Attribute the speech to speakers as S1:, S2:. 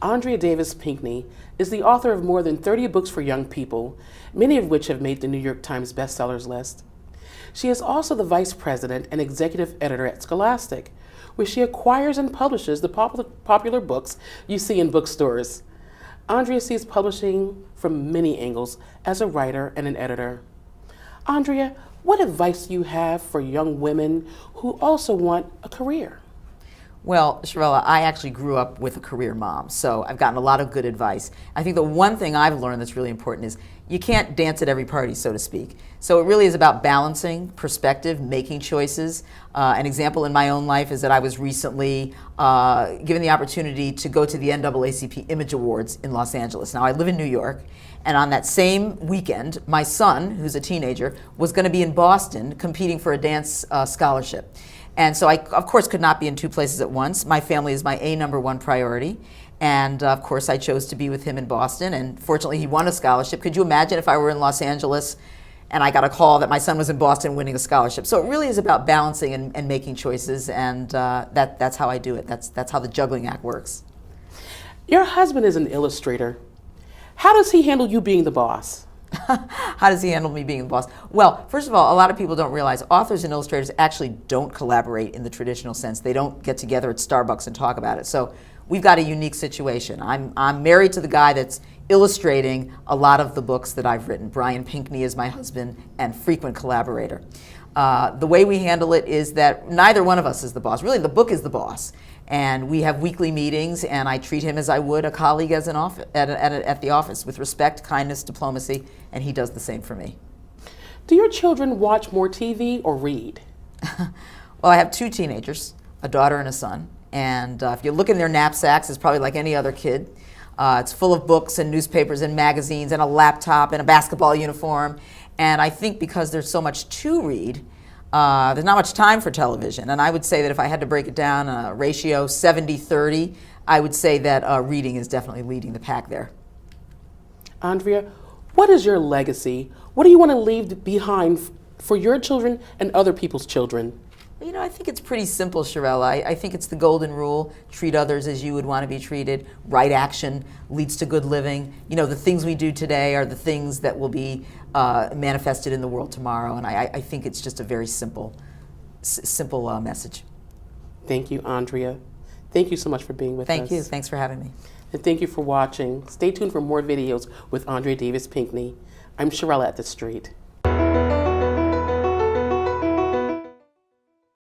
S1: Andrea Davis Pinkney is the author of more than 30 books for young people, many of which have made the New York Times bestsellers list. She is also the vice president and executive editor at Scholastic, where she acquires and publishes the popular books you see in bookstores. Andrea sees publishing from many angles as a writer and an editor. Andrea, what advice do you have for young women who also want a career?
S2: Well, Cherella, I actually grew up with a career mom, so I've gotten a lot of good advice. I think the one thing I've learned that's really important is you can't dance at every party, so to speak. So it really is about balancing perspective, making choices. An example in my own life is that I was recently given the opportunity to go to the NAACP Image Awards in Los Angeles. Now, I live in New York, and on that same weekend, my son, who's a teenager, was going to be in Boston competing for a dance scholarship. And so I, of course, could not be in two places at once. My family is my #1 priority. And of course, I chose to be with him in Boston. And fortunately, he won a scholarship. Could you imagine if I were in Los Angeles and I got a call that my son was in Boston winning a scholarship? So it really is about balancing and making choices. And that's how I do it. That's how the juggling act works.
S1: Your husband is an illustrator. How does he handle you being the boss?
S2: How does he handle me being the boss? Well, first of all, a lot of people don't realize authors and illustrators actually don't collaborate in the traditional sense. They don't get together at Starbucks and talk about it. So we've got a unique situation. I'm married to the guy that's illustrating a lot of the books that I've written. Brian Pinkney is my husband and frequent collaborator. The way we handle it is that neither one of us is the boss. Really, the book is the boss. And we have weekly meetings, and I treat him as I would a colleague as at the office, with respect, kindness, diplomacy, and he does the same for me.
S1: Do your children watch more TV or read?
S2: Well, I have 2 teenagers, a daughter and a son, and if you look in their knapsacks, it's probably like any other kid. It's full of books and newspapers and magazines and a laptop and a basketball uniform, and I think because there's so much to read, there's not much time for television, and I would say that if I had to break it down, ratio 70-30, I would say that reading is definitely leading the pack there.
S1: Andrea, what is your legacy? What do you want to leave behind for your children and other people's children?
S2: You know, I think it's pretty simple, Cherella. I think it's the golden rule: treat others as you would want to be treated. Right action leads to good living. You know, the things we do today are the things that will be manifested in the world tomorrow, and I think it's just a very simple message.
S1: Thank you, Andrea. Thank you so much for being with us.
S2: Thank you. Thanks for having me.
S1: And thank you for watching. Stay tuned for more videos with Andrea Davis Pinkney. I'm Cherella at TheStreet.